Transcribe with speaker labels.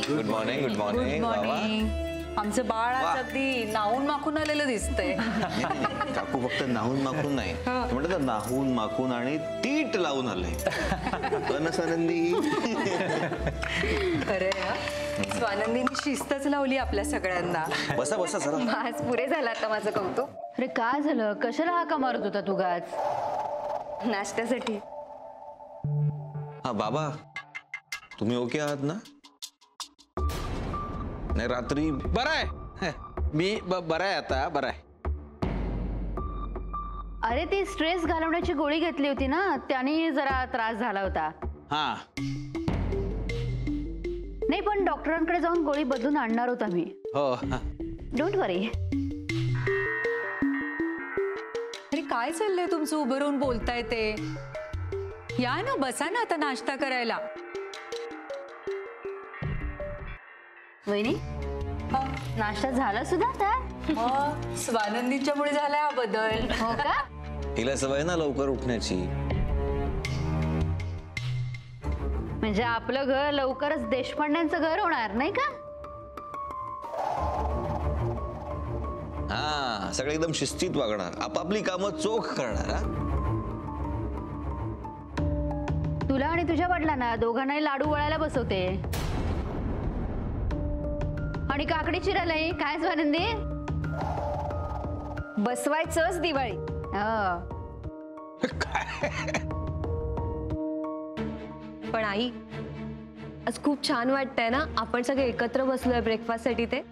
Speaker 1: Good morning. Good
Speaker 2: good
Speaker 1: morning.
Speaker 2: Morning. आमचं बाळ आज अगदी नाहून माखून आलेलं दिसतंय.
Speaker 1: काकू फक्त नाहून माखून नाही म्हणतात नाहून माखून आणि तीट लावून आलंय. स्वानंदी.
Speaker 2: खरंय स्वानंदीनी शिस्तच लावली आपल्या सगळ्यांना.
Speaker 1: बसा बसा जरा.
Speaker 3: आज पुरे झालं आता माझं कौतुक.
Speaker 4: अरे काय झालं, कशाला हाका मारत होता तू गाज?
Speaker 3: नाश्त्यासाठी.
Speaker 1: हा बाबा, तुम्ही ओके आहात ना? नाही रात्री
Speaker 5: बरं आहे मी बरं आहे आता, बरं आहे.
Speaker 4: अरे ती स्ट्रेस घालवण्याची गोळी घेतली होती ना, त्याने जरा त्रास झाला होता.
Speaker 5: हा
Speaker 4: नाही पण डॉक्टरांकडे जाऊन गोळी बदलून आणणार होता मी.
Speaker 5: हो.
Speaker 4: डोंट वरी.
Speaker 2: अरे काय चाललंय तुमचं, उभं राहून बोलताय ते? या ना, बसा ना आता नाश्ता करायला.
Speaker 4: वहिनी नाश्ता झाला सुद्धा त्या?
Speaker 2: मग स्वानंदीच्यामुळे झालाय हा बदल.
Speaker 4: हो का?
Speaker 1: हिला सवय ना लवकर उठण्याची.
Speaker 4: म्हणजे आपलं घर लवकरच देशपांड्यांचं घर होणार नाही का?
Speaker 1: हा सगळे एकदम शिस्तीत वागणार, आपापली कामं चोख करणार. हा
Speaker 4: तुला आणि तुझ्या वडिलांना दोघांनाही लाडू वळायला बसवते. आणि काकडी चिरालय काय स्वानंदी?
Speaker 3: बसवायचंच दिवाळी.
Speaker 6: पण आई, आज खूप छान वाटतंय ना, आपण सगळे एकत्र बसलोय ब्रेकफास्ट साठी. ते